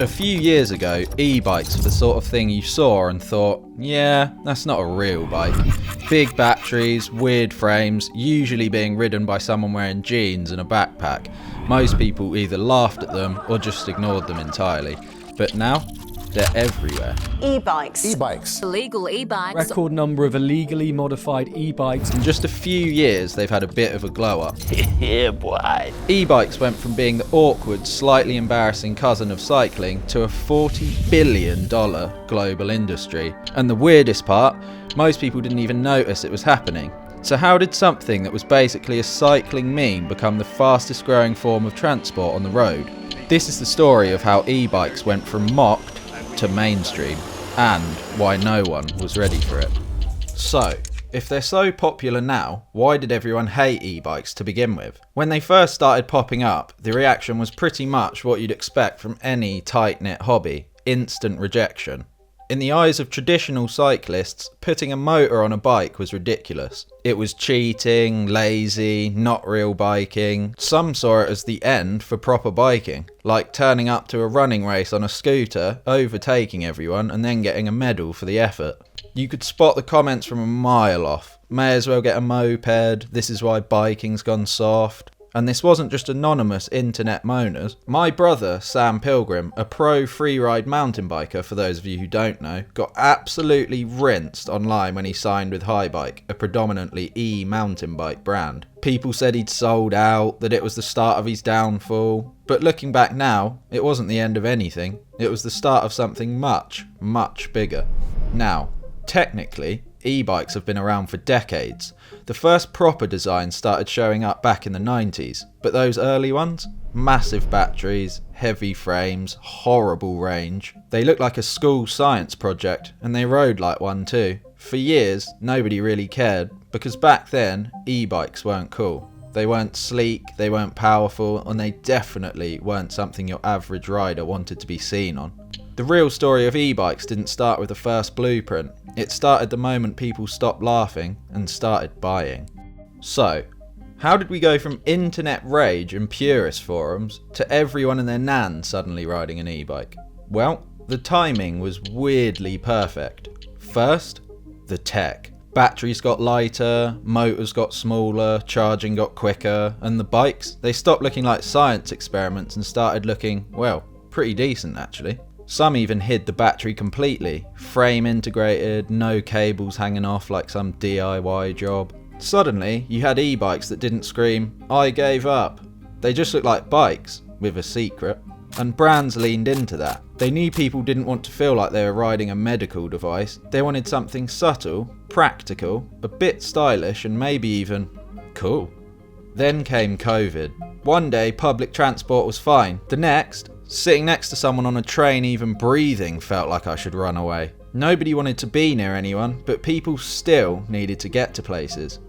A few years ago, e-bikes were the sort of thing you saw and thought, yeah, that's not a real bike. Big batteries, weird frames, usually being ridden by someone wearing jeans and a backpack. Most people either laughed at them or just ignored them entirely. But now, they're everywhere. E-bikes. E-bikes. Illegal e-bikes. Record number of illegally modified e-bikes. In just a few years, they've had a bit of a glow up. Yeah, boy. E-bikes went from being the awkward, slightly embarrassing cousin of cycling to a $40 billion global industry. And the weirdest part, most people didn't even notice it was happening. So how did something that was basically a cycling meme become the fastest growing form of transport on the road? This is the story of how e-bikes went from mocked to mainstream, and why no one was ready for it. So, if they're so popular now, why did everyone hate e-bikes to begin with? When they first started popping up, the reaction was pretty much what you'd expect from any tight-knit hobby: instant rejection. In the eyes of traditional cyclists, putting a motor on a bike was ridiculous. It was cheating, lazy, not real biking. Some saw it as the end for proper biking, like turning up to a running race on a scooter, overtaking everyone, and then getting a medal for the effort. You could spot the comments from a mile off. May as well get a moped, this is why biking's gone soft. And this wasn't just anonymous internet moaners. My brother, Sam Pilgrim, a pro freeride mountain biker for those of you who don't know, got absolutely rinsed online when he signed with Highbike, a predominantly e-mountain bike brand. People said he'd sold out, that it was the start of his downfall. But looking back now, it wasn't the end of anything. It was the start of something much, much bigger. Now, technically, e-bikes have been around for decades. The first proper designs started showing up back in the 90s, but those early ones? Massive batteries, heavy frames, horrible range. They looked like a school science project, and they rode like one too. For years, nobody really cared, because back then, e-bikes weren't cool. They weren't sleek, they weren't powerful, and they definitely weren't something your average rider wanted to be seen on. The real story of e-bikes didn't start with the first blueprint. It started the moment people stopped laughing and started buying. So, how did we go from internet rage and purist forums to everyone and their nan suddenly riding an e-bike? Well, the timing was weirdly perfect. First, the tech. Batteries got lighter, motors got smaller, charging got quicker, and the bikes, they stopped looking like science experiments and started looking, well, pretty decent actually. Some even hid the battery completely, frame integrated, no cables hanging off like some DIY job. Suddenly, you had e-bikes that didn't scream, "I gave up." They just looked like bikes, with a secret. And brands leaned into that. They knew people didn't want to feel like they were riding a medical device. They wanted something subtle, practical, a bit stylish, and maybe even cool. Then came COVID. One day, public transport was fine. The next, sitting next to someone on a train, even breathing felt like I should run away. Nobody wanted to be near anyone, but people still needed to get to places.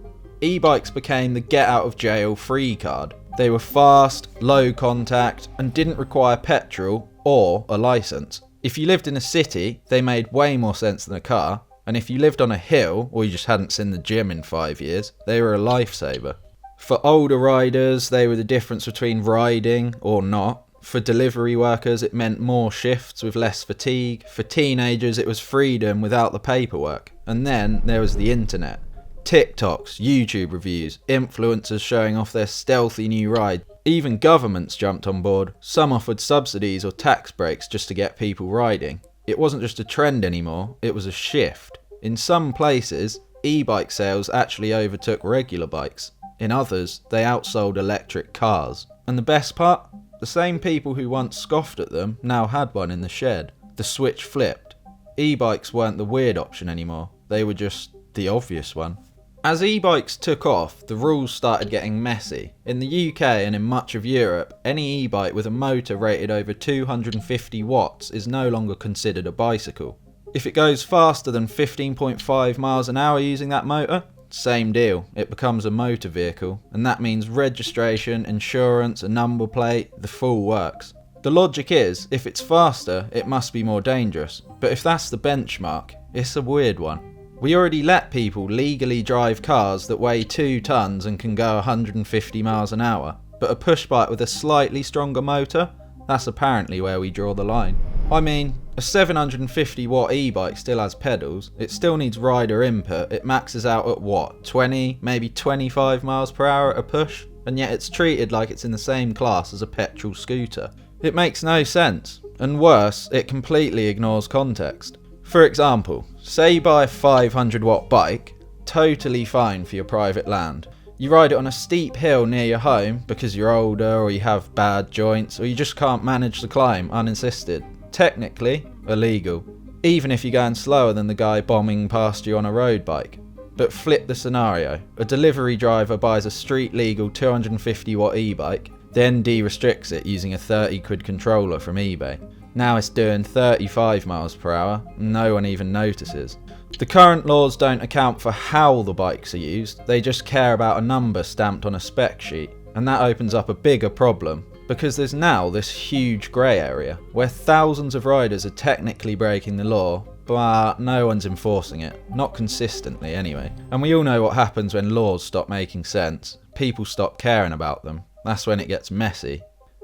E-bikes became the get out of jail free card. They were fast, low contact, and didn't require petrol or a license. If you lived in a city, they made way more sense than a car, and if you lived on a hill or you just hadn't seen the gym in 5 years, they were a lifesaver. For older riders, they were the difference between riding or not. For delivery workers, it meant more shifts with less fatigue. For teenagers, it was freedom without the paperwork. And then there was the internet. TikToks, YouTube reviews, influencers showing off their stealthy new ride. Even governments jumped on board. Some offered subsidies or tax breaks just to get people riding. It wasn't just a trend anymore, it was a shift. In some places, e-bike sales actually overtook regular bikes. In others, they outsold electric cars. And the best part? The same people who once scoffed at them now had one in the shed. The switch flipped. E-bikes weren't the weird option anymore, they were just the obvious one. As e-bikes took off, the rules started getting messy. In the UK and in much of Europe, any e-bike with a motor rated over 250 watts is no longer considered a bicycle. If it goes faster than 15.5 miles an hour using that motor, same deal, it becomes a motor vehicle, and that means registration, insurance, a number plate, the full works. The logic is, if it's faster, it must be more dangerous, but if that's the benchmark, it's a weird one. We already let people legally drive cars that weigh 2 tons and can go 150 miles an hour, but a push bike with a slightly stronger motor? That's apparently where we draw the line. I mean, a 750 watt e-bike still has pedals, it still needs rider input, it maxes out at what, 20, maybe 25 miles per hour at a push? And yet it's treated like it's in the same class as a petrol scooter. It makes no sense, and worse, it completely ignores context. For example, say you buy a 500 watt bike, totally fine for your private land. You ride it on a steep hill near your home because you're older or you have bad joints or you just can't manage the climb unassisted. Technically, illegal, even if you're going slower than the guy bombing past you on a road bike. But flip the scenario, a delivery driver buys a street legal 250 watt e-bike, then de-restricts it using a 30 quid controller from eBay. Now it's doing 35 miles per hour, and no one even notices. The current laws don't account for how the bikes are used, they just care about a number stamped on a spec sheet, and that opens up a bigger problem. Because there's now this huge grey area, where thousands of riders are technically breaking the law, but no one's enforcing it. Not consistently anyway. And we all know what happens when laws stop making sense. People stop caring about them. That's when it gets messy.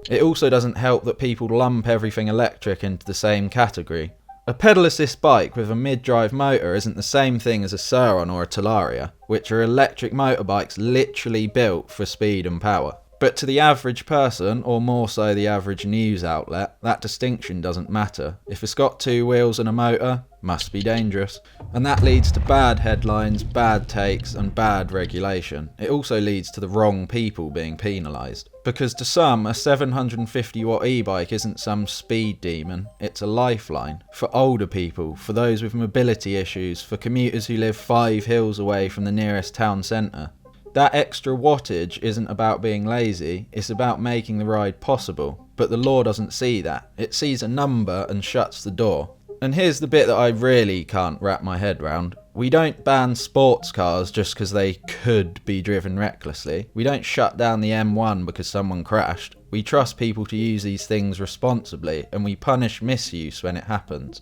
It also doesn't help that people lump everything electric into the same category. A pedal assist bike with a mid-drive motor isn't the same thing as a Sur-Ron or a Talaria, which are electric motorbikes literally built for speed and power. But to the average person, or more so the average news outlet, that distinction doesn't matter. If it's got two wheels and a motor, must be dangerous. And that leads to bad headlines, bad takes, and bad regulation. It also leads to the wrong people being penalised. Because to some, a 750 watt e-bike isn't some speed demon, it's a lifeline. For older people, for those with mobility issues, for commuters who live 5 hills away from the nearest town centre. That extra wattage isn't about being lazy, it's about making the ride possible. But the law doesn't see that. It sees a number and shuts the door. And here's the bit that I really can't wrap my head round. We don't ban sports cars just because they could be driven recklessly. We don't shut down the M1 because someone crashed. We trust people to use these things responsibly, and we punish misuse when it happens.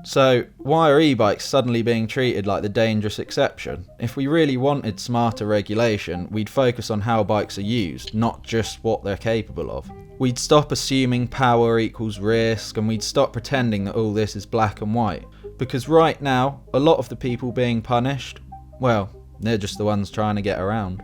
So, why are e-bikes suddenly being treated like the dangerous exception? If we really wanted smarter regulation, we'd focus on how bikes are used, not just what they're capable of. We'd stop assuming power equals risk, and we'd stop pretending that all this is black and white. Because right now, a lot of the people being punished, well, they're just the ones trying to get around.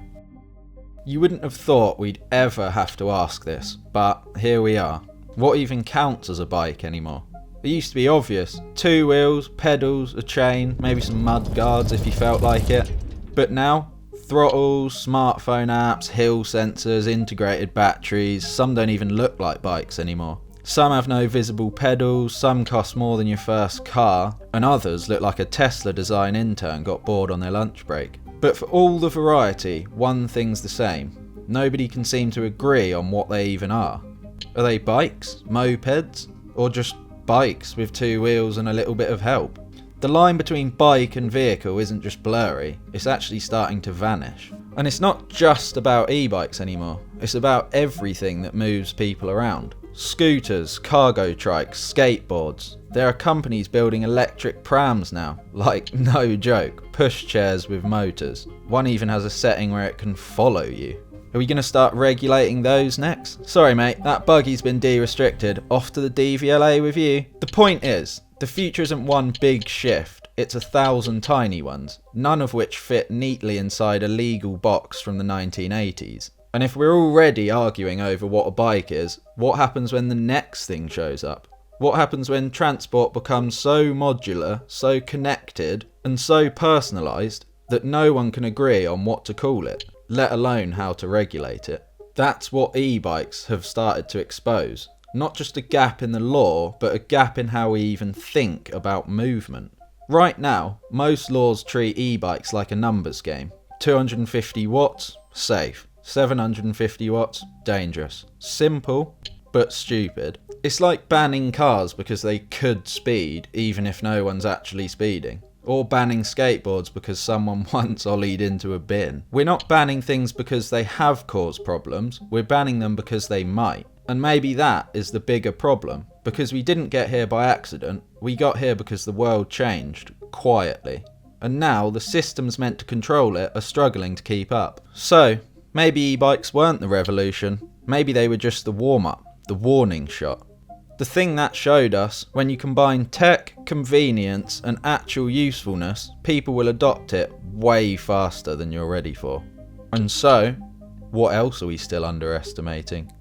You wouldn't have thought we'd ever have to ask this, but here we are. What even counts as a bike anymore? It used to be obvious. 2 wheels, pedals, a chain, maybe some mud guards if you felt like it. But now, throttles, smartphone apps, hill sensors, integrated batteries, some don't even look like bikes anymore. Some have no visible pedals, some cost more than your first car, and others look like a Tesla design intern got bored on their lunch break. But for all the variety, one thing's the same. Nobody can seem to agree on what they even are. Are they bikes, mopeds, or just bikes with 2 wheels and a little bit of help? The line between bike and vehicle isn't just blurry, it's actually starting to vanish. And it's not just about e-bikes anymore, it's about everything that moves people around. Scooters, cargo trikes, skateboards. There are companies building electric prams now, like no joke, pushchairs with motors. One even has a setting where it can follow you. Are we going to start regulating those next? Sorry mate, that buggy's been de-restricted, off to the DVLA with you. The point is, the future isn't one big shift, it's 1,000 tiny ones, none of which fit neatly inside a legal box from the 1980s. And if we're already arguing over what a bike is, what happens when the next thing shows up? What happens when transport becomes so modular, so connected, and so personalised that no one can agree on what to call it, let alone how to regulate it? That's what e-bikes have started to expose. Not just a gap in the law, but a gap in how we even think about movement. Right now, most laws treat e-bikes like a numbers game. 250 watts, safe. 750 watts, dangerous. Simple, but stupid. It's like banning cars because they could speed, even if no one's actually speeding. Or banning skateboards because someone once ollied into a bin. We're not banning things because they have caused problems, we're banning them because they might. And maybe that is the bigger problem. Because we didn't get here by accident, we got here because the world changed, quietly. And now the systems meant to control it are struggling to keep up. So, maybe e-bikes weren't the revolution, maybe they were just the warm-up. the warning shot. The thing that showed us, when you combine tech, convenience and actual usefulness, people will adopt it way faster than you're ready for. And so, what else are we still underestimating?